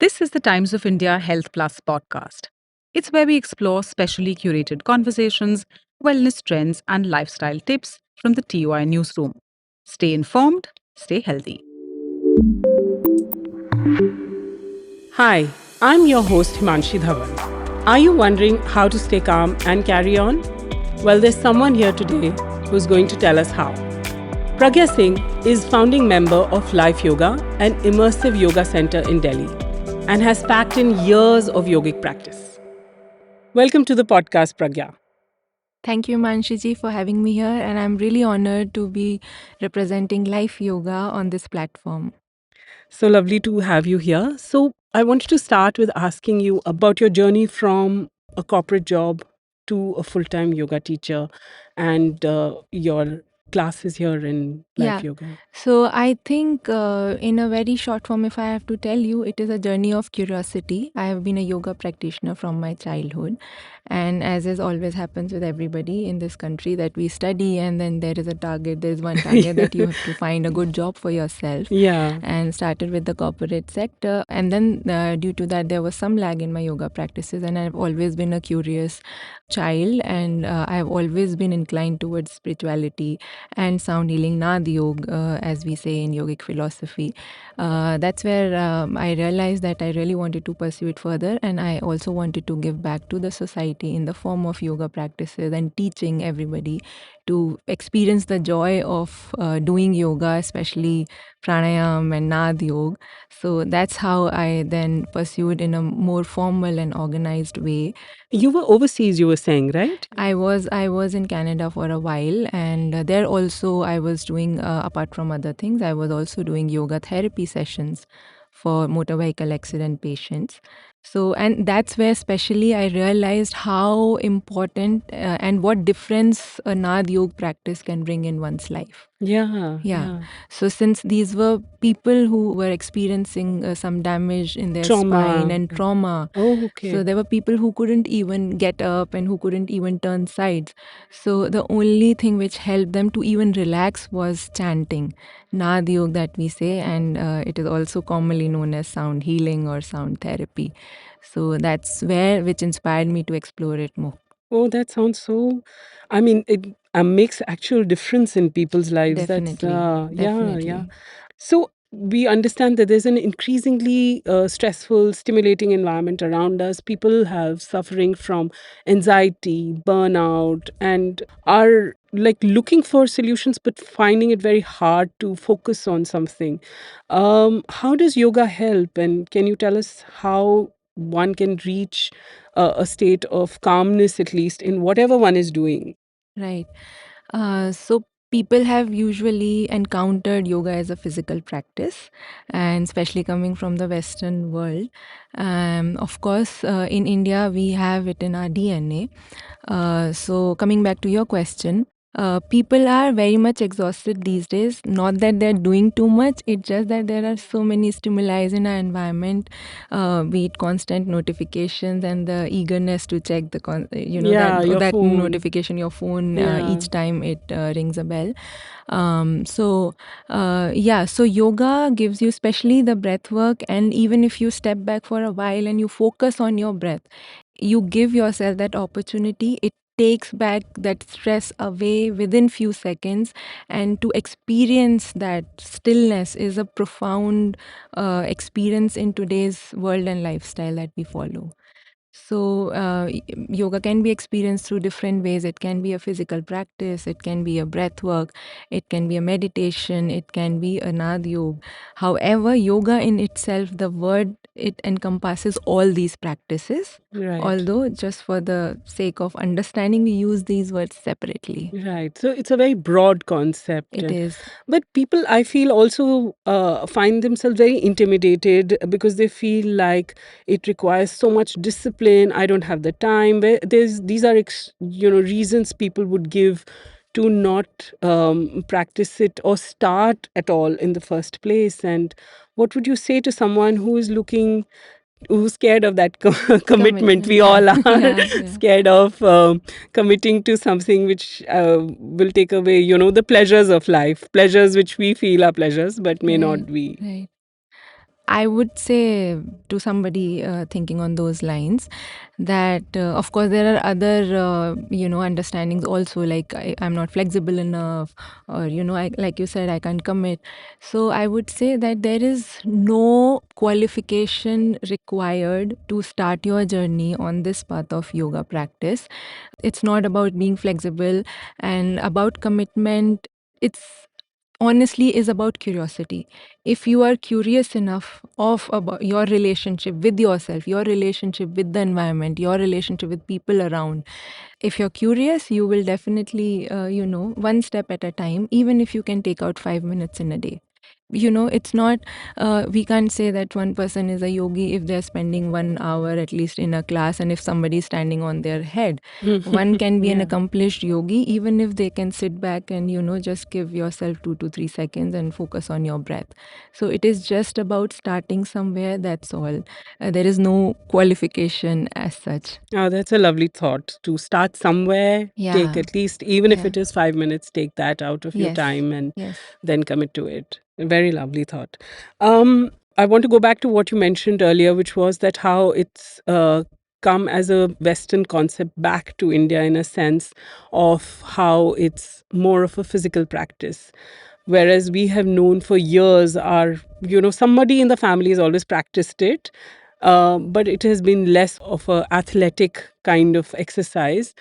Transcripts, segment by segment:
This is the Times of India Health Plus podcast. It's where we explore specially curated conversations, wellness trends, and lifestyle tips from the TOI newsroom. Stay informed, stay healthy. Hi, I'm your host Himanshi Dhawan. Are you wondering how to stay calm and carry on? Well, there's someone here today who's going to tell us how. Pragya Singh is founding member of Life Yoga, an immersive yoga center in Delhi, and has packed in years of yogic practice. Welcome to the podcast, Pragya. Thank you, Manshiji, for having me here, and I'm really honored to be representing Life Yoga on this platform. So lovely to have you here. So, I wanted to start with asking you about your journey from a corporate job to a full time yoga teacher and your classes here in Life Yeah. Yoga. So I think in a very short form, if I have to tell you, it is a journey of curiosity. I have been a yoga practitioner from my childhood. And as is always happens with everybody in this country, that we study and then there is a target, there's one target that you have to find a good job for yourself. Yeah. And started with the corporate sector. And then due to that, there was some lag in my yoga practices. And I've always been a curious child and I've always been inclined towards spirituality and sound healing, Nad Yoga, as we say in yogic philosophy. That's where I realized that I really wanted to pursue it further, and I also wanted to give back to the society in the form of yoga practices and teaching everybody to experience the joy of doing yoga, especially pranayam and Nad Yoga. So that's how I then pursued in a more formal and organized way. You were overseas, you were saying, right? I was in Canada for a while, and there also I was doing apart from other things, I was also doing yoga therapy sessions for motor vehicle accident patients. So, and that's where especially I realized how important and what difference a Nad Yoga practice can bring in one's life. Yeah. So, since these were people who were experiencing some damage in their spine and trauma, Oh, okay. so there were people who couldn't even get up and who couldn't even turn sides. So the only thing which helped them to even relax was chanting, Nad Yoga that we say, and it is also commonly known as sound healing or sound therapy. So that's which inspired me to explore it more. Oh, that sounds so. I mean, it makes actual difference in people's lives. That's Definitely. yeah. So we understand that there's an increasingly stressful, stimulating environment around us. People have suffering from anxiety, burnout, and are like looking for solutions, but finding it very hard to focus on something. How does yoga help? And can you tell us how one can reach a state of calmness, at least in whatever one is doing? Right. So people have usually encountered yoga as a physical practice, and especially coming from the Western world. Of course, in India, we have it in our DNA. So coming back to your question, people are very much exhausted these days. Not that they're doing too much, it's just that there are so many stimuli in our environment, be it constant notifications and the eagerness to check the Yeah, your that phone. notification, your phone, Yeah. each time it rings a bell. So yoga gives you, especially the breath work, and even if you step back for a while and you focus on your breath, you give yourself that opportunity. It takes back that stress away within few seconds, and to experience that stillness is a profound experience in today's world and lifestyle that we follow. So, yoga can be experienced through different ways. It can be a physical practice, it can be a breath work, it can be a meditation, it can be a Nad Yoga. However, yoga in itself, the word, it encompasses all these practices. Right. Although, just for the sake of understanding, we use these words separately. Right. So it's a very broad concept. It is. But people, I feel, also find themselves very intimidated because they feel like it requires so much discipline. I don't have the time. These are reasons people would give to not practice it or start at all in the first place. And what would you say to someone who is who's scared of that commitment? We all are scared of committing to something which will take away, the pleasures of life, pleasures which we feel are pleasures but may not be. Right. I would say to somebody thinking on those lines that, of course, there are other, understandings also, like I'm not flexible enough, or, like you said, I can't commit. So I would say that there is no qualification required to start your journey on this path of yoga practice. It's not about being flexible and about commitment. It's honestly is about curiosity. If you are curious enough of about your relationship with yourself, your relationship with the environment, your relationship with people around, if you're curious, you will definitely, one step at a time, even if you can take out 5 minutes in a day. It's not, we can't say that one person is a yogi if they're spending 1 hour at least in a class, and if somebody is standing on their head. One can be an Yeah. accomplished yogi even if they can sit back and, just give yourself 2 to 3 seconds and focus on your breath. So it is just about starting somewhere, that's all. There is no qualification as such. Oh, that's a lovely thought. To start somewhere, take Yeah. at least, even if Yeah. it is 5 minutes, take that out of your Yes. time and Yes. then commit to it. A very lovely thought. I want to go back to what you mentioned earlier, which was that how it's come as a Western concept back to India in a sense of how it's more of a physical practice. Whereas we have known for years, somebody in the family has always practiced it, but it has been less of a athletic kind of exercise.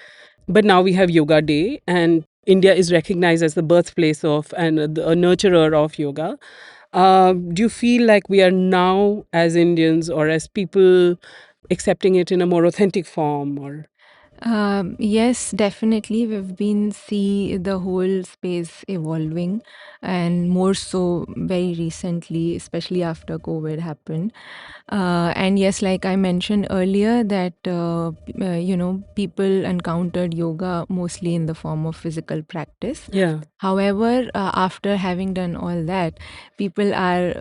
But now we have Yoga Day, and India is recognized as the birthplace of and a nurturer of yoga. Do you feel like we are now, as Indians or as people, accepting it in a more authentic form? Or Yes, definitely. We've been see the whole space evolving, and more so very recently, especially after COVID happened. And yes, like I mentioned earlier, that people encountered yoga mostly in the form of physical practice. yeah, However, after having done all that, people are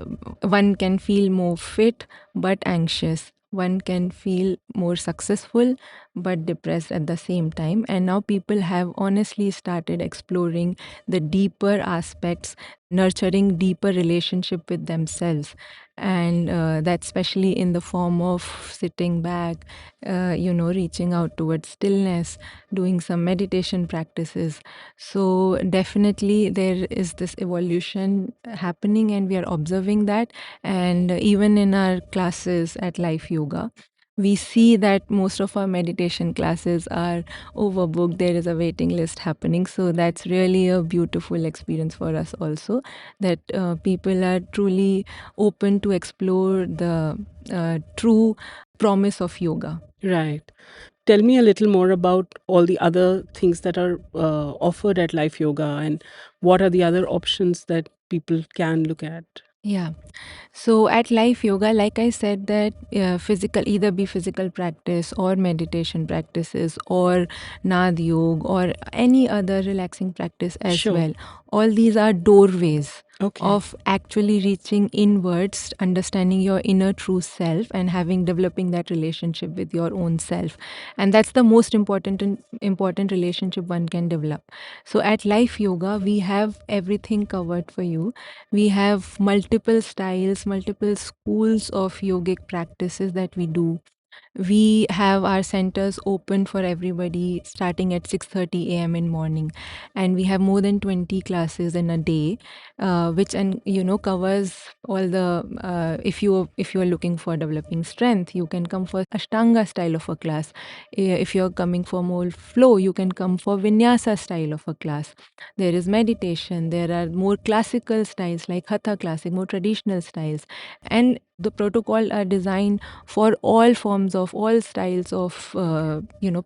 one can feel more fit but anxious. One can feel more successful but depressed at the same time. And now people have honestly started exploring the deeper aspects, nurturing deeper relationship with themselves. And that especially in the form of sitting back, reaching out towards stillness, doing some meditation practices. So definitely there is this evolution happening, and we are observing that. And even in our classes at Life Yoga, we see that most of our meditation classes are overbooked. There is a waiting list happening. So that's really a beautiful experience for us also, that people are truly open to explore the true promise of yoga. right. Tell me a little more about all the other things that are offered at Life Yoga, and what are the other options that people can look at? Yeah. So at Life Yoga, like I said, that physical, either be physical practice or meditation practices or Nad Yoga or any other relaxing practice as Sure. well. All these are doorways Okay. of actually reaching inwards, understanding your inner true self, and developing that relationship with your own self. And that's the most important relationship one can develop. So at Life Yoga, we have everything covered for you. We have multiple styles, multiple schools of yogic practices that we do. We have our centers open for everybody starting at 6:30 a.m. in morning, and we have more than 20 classes in a day, which and covers all the if you are looking for developing strength, you can come for Ashtanga style of a class. If you're coming for more flow, you can come for Vinyasa style of a class. There is meditation. There are more classical styles like Hatha classic, more traditional styles, and the protocol are designed for all forms of all styles of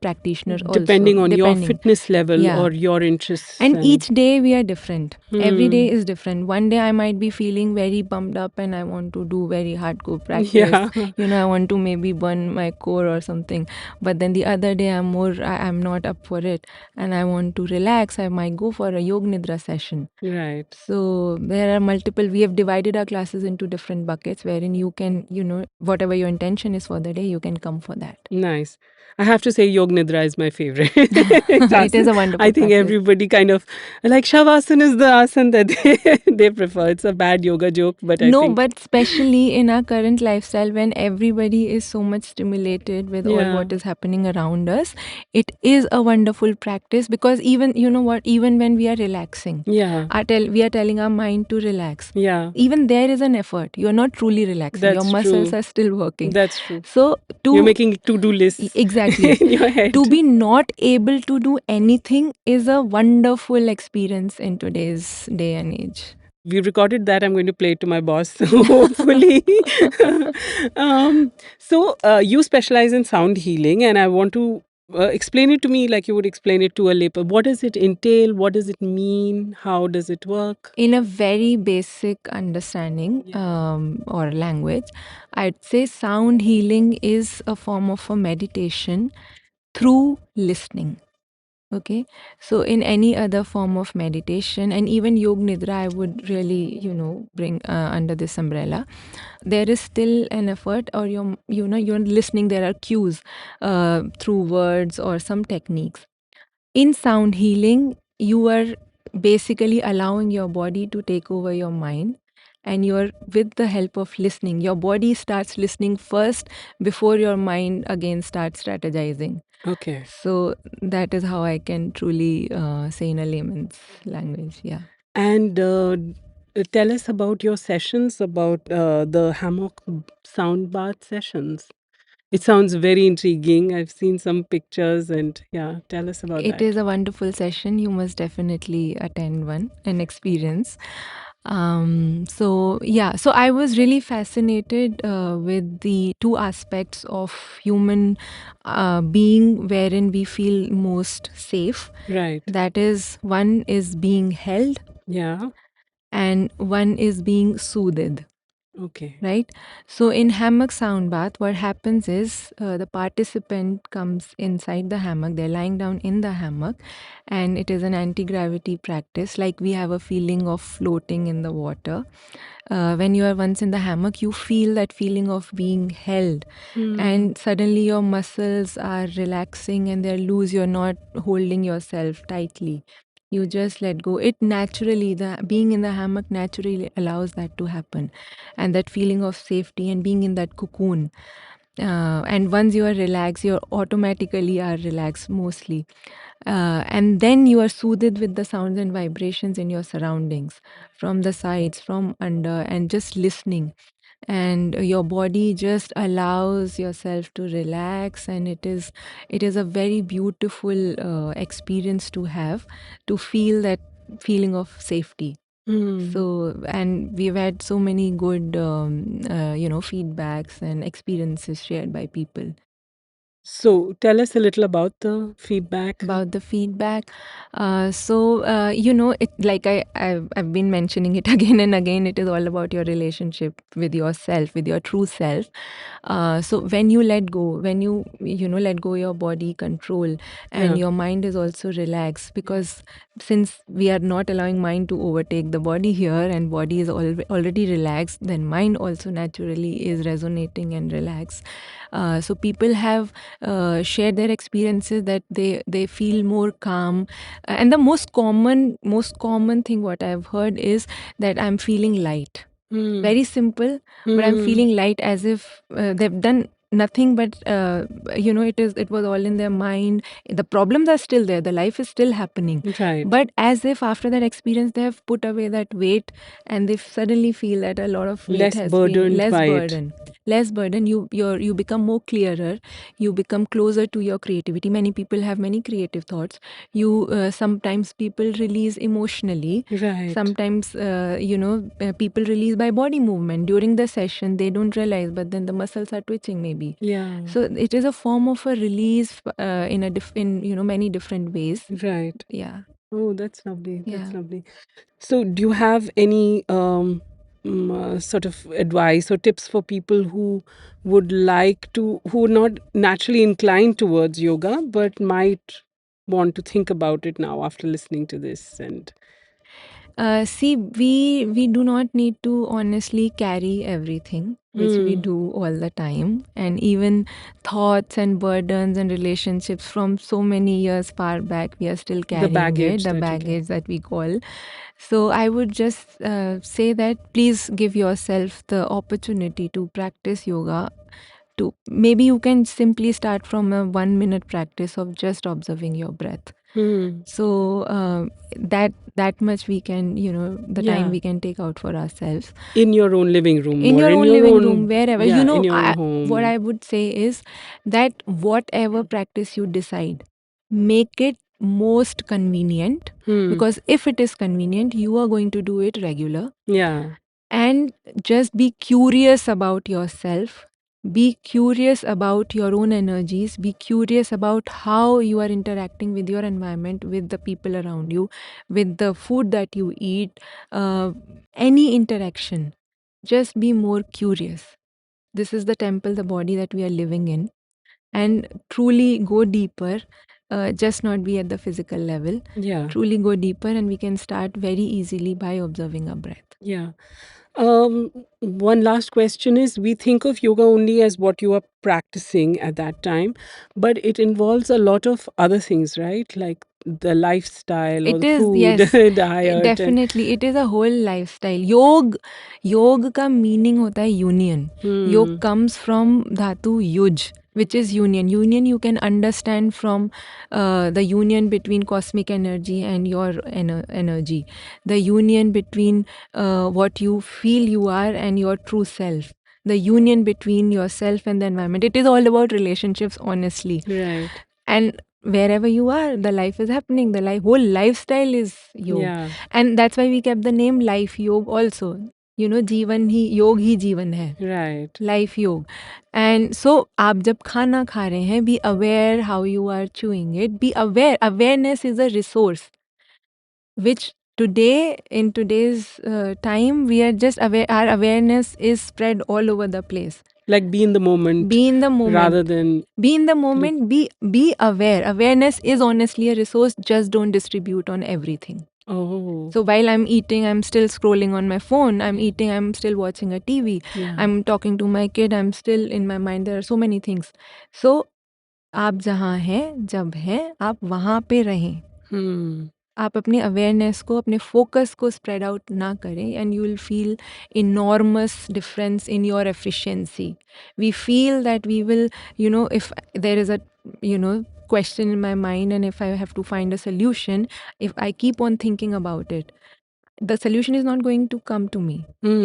practitioners also, Depending on your depending. fitness level Yeah. or your interests. And each day we are different. Every day Hmm. is different. One day I might be feeling very pumped up and I want to do very hardcore practice. Yeah. I want to maybe burn my core or something. But then the other day I'm not up for it and I want to relax. I might go for a yoga nidra session. Right. So there are multiple. We have divided our classes into different buckets, wherein you can, whatever your intention is for the day, you can come for that. Nice. I have to say, Yog Nidra is my favorite. It is a wonderful I think practice. everybody kind of like Shavasana is the asana that they prefer. It's a bad yoga joke, but I No, think but especially in our current lifestyle, when everybody is so much stimulated with all yeah, what is happening around us, it is a wonderful practice, because even, you know what, even when we are relaxing, yeah, we are telling our mind to relax. yeah. Even there is an effort. You are not truly relaxing. Your That's muscles true. are still working. That's true. So You're to making to-do lists exactly in your head. to be not able to do anything is a wonderful experience in today's day and age. We recorded that. I'm going to play it to my boss, hopefully. You specialize in sound healing, and I want to explain it to me like you would explain it to a layper. What does it entail? What does it mean? How does it work? In a very basic understanding, Yeah. or language, I'd say sound healing is a form of a meditation through listening. Okay, so in any other form of meditation, and even Yog Nidra, I would really, bring under this umbrella. There is still an effort, or you're listening. There are cues through words or some techniques. In sound healing, you are basically allowing your body to take over your mind, and you're, with the help of listening, your body starts listening first before your mind again starts strategizing. Okay. So that is how I can truly say in a layman's language. Yeah. And tell us about your sessions, about the hammock sound bath sessions. It sounds very intriguing. I've seen some pictures, and yeah, tell us about It that. is a wonderful session. You must definitely attend one and experience. So I was really fascinated with the two aspects of human being wherein we feel most safe. Right. That is, one is being held Yeah. and one is being soothed. Okay. Right? So in hammock sound bath, what happens is the participant comes inside the hammock, they're lying down in the hammock, and it is an anti gravity practice. Like, we have a feeling of floating in the water. When you are once in the hammock, you feel that feeling of being held, and suddenly your muscles are relaxing and they're loose. You're not holding yourself tightly. You just let go. It naturally, the being in the hammock naturally allows that to happen, and that feeling of safety and being in that cocoon. And once you are relaxed, you automatically are relaxed mostly. And then you are soothed with the sounds and vibrations in your surroundings, from the sides, from under, and just listening. And your body just allows yourself to relax, and it is a very beautiful experience to have, to feel that feeling of safety. So, and we've had so many good, feedbacks and experiences shared by people. So tell us a little about the feedback. About the feedback. It, like I've been mentioning it again and again, it is all about your relationship with yourself, with your true self. So when you let go, when you let go your body control, and Yeah. your mind is also relaxed, because since we are not allowing mind to overtake the body here, and body is already relaxed, then mind also naturally is resonating and relaxed. So people have shared their experiences that they feel more calm. And the most common thing what I've heard is that I'm feeling light. Very simple, but I'm feeling light, as if they've done nothing but it was all in their mind. The problems are still there, the life is still happening, Right. but as if after that experience they have put away that weight, and they suddenly feel that a lot of weight Less has been burdened less by it. burden. You become more clearer, you become closer to your creativity. Many people have many creative thoughts. You sometimes people release emotionally. Right. Sometimes people release by body movement during the session. They don't realize, but then the muscles are twitching maybe. Yeah. So it is a form of a release in many different ways. Right. Yeah. Oh, that's lovely. That's Yeah. lovely. So, do you have any sort of advice or tips for people who who are not naturally inclined towards yoga, but might want to think about it now after listening to this? And See, we do not need to honestly carry everything. which we Hmm. do all the time, and even thoughts and burdens and relationships from so many years far back, we are still carrying baggage it, the that you carry. baggage that we call. So I would just say that please give yourself the opportunity to practice yoga. To maybe you can simply start from a 1 minute practice of just observing your breath. Hmm. So that much we can, the time Yeah. we can take out for ourselves In your own living room, in or your in own your living own room, wherever. yeah, in your own home. What I would say is that whatever practice you decide, make it most convenient, Hmm. because if it is convenient, you are going to do it regular. Yeah. And just be curious about yourself. Be curious about your own energies. Be curious about how you are interacting with your environment, with the people around you, with the food that you eat, any interaction. Just be more curious. This is the temple, the body that we are living in. And truly go deeper, just not be at the physical level. Yeah. Truly go deeper, and we can start very easily by observing our breath. Yeah. One last question is, we think of yoga only as what you are practicing at that time, but it involves a lot of other things, right? Like the lifestyle or It the is, food, yes, diet. And definitely. It is a whole lifestyle. योग का meaning होता है union. Yog comes from dhatu yuj, which is union. Union you can understand from the union between cosmic energy and your energy. The union between what you feel you are and your true self. The union between yourself and the environment. It is all about relationships, honestly. right. And wherever you are, the life is happening. The whole lifestyle is yoga. Yeah. And that's why we kept the name Life Yoga also. जीवन ही योग ही जीवन है. Right. Life योग. And so आप जब खाना खा रहे हैं, be aware how you are chewing it. Be aware. Awareness is a resource which today, in today's time, we are just aware. Our awareness is spread all over the place. Like be in the moment. Be in the moment. Rather than Be in the moment. Be aware. Awareness is honestly a resource. Just don't distribute on everything. oh. So while I'm eating, I'm still scrolling on my phone. I'm eating, I'm still watching a TV. Yeah. I'm talking to my kid. I'm still in my mind. There are so many things. So आप जहाँ हैं, जब हैं, आप वहाँ पे रहें. आप अपने अवेयरनेस को, अपने फोकस को स्प्रेड आउट ना करें, and you will feel enormous difference in your efficiency. We feel that we will, if there is a, question in my mind, and if I have to find a solution, if I keep on thinking about it, the solution is not going to come to me.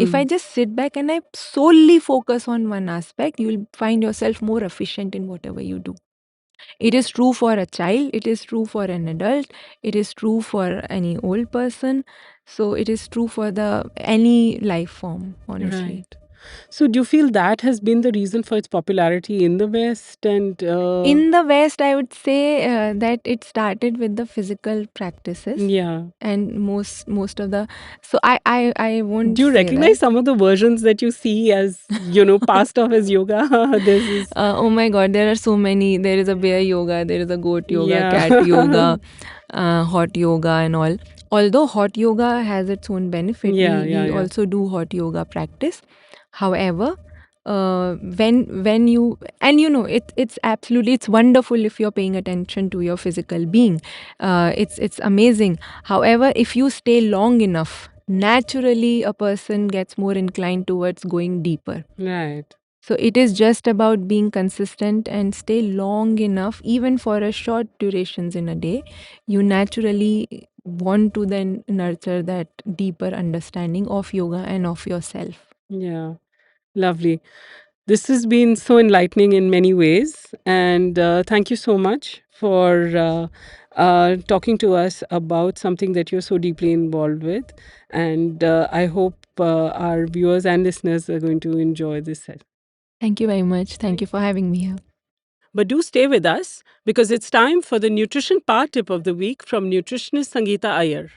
If I just sit back and I solely focus on one aspect, you will find yourself more efficient in whatever you do. It is true for a child, it is true for an adult, it is true for any old person. So it is true for any life form, honestly. Right. So do you feel that has been the reason for its popularity in the West? And In the West, I would say that it started with the physical practices. yeah. And most of the, so I won't. Do you say recognize that. some of the versions that you see as, passed off as yoga? This is Oh my God, there are so many. There is a bear yoga, there is a goat yoga, Yeah. cat yoga, hot yoga, and all. Although hot yoga has its own benefit, Yeah, we yeah, yeah. also do hot yoga practice. However, when you, and it's absolutely, it's wonderful if you're paying attention to your physical being. It's amazing. However, if you stay long enough, naturally a person gets more inclined towards going deeper. right. So it is just about being consistent and stay long enough, even for a short durations in a day. You naturally want to then nurture that deeper understanding of yoga and of yourself. Yeah. Lovely. This has been so enlightening in many ways. And thank you so much for talking to us about something that you're so deeply involved with. And I hope our viewers and listeners are going to enjoy this set. Thank you very much. Thank you for having me here. But do stay with us because it's time for the nutrition part tip of the week from nutritionist Sangeeta Iyer.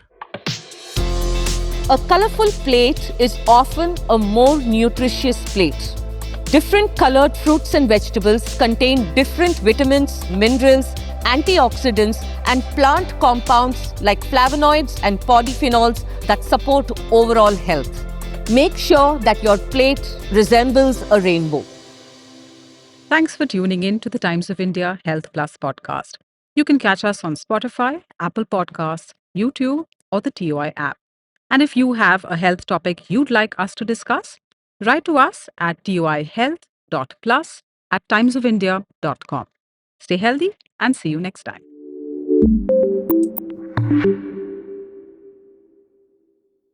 A colorful plate is often a more nutritious plate. Different colored fruits and vegetables contain different vitamins, minerals, antioxidants, and plant compounds like flavonoids and polyphenols that support overall health. Make sure that your plate resembles a rainbow. Thanks for tuning in to the Times of India Health Plus podcast. You can catch us on Spotify, Apple Podcasts, YouTube, or the TOI app. And if you have a health topic you'd like us to discuss, write to us at toihealth.plus@timesofindia.com. Stay healthy and see you next time.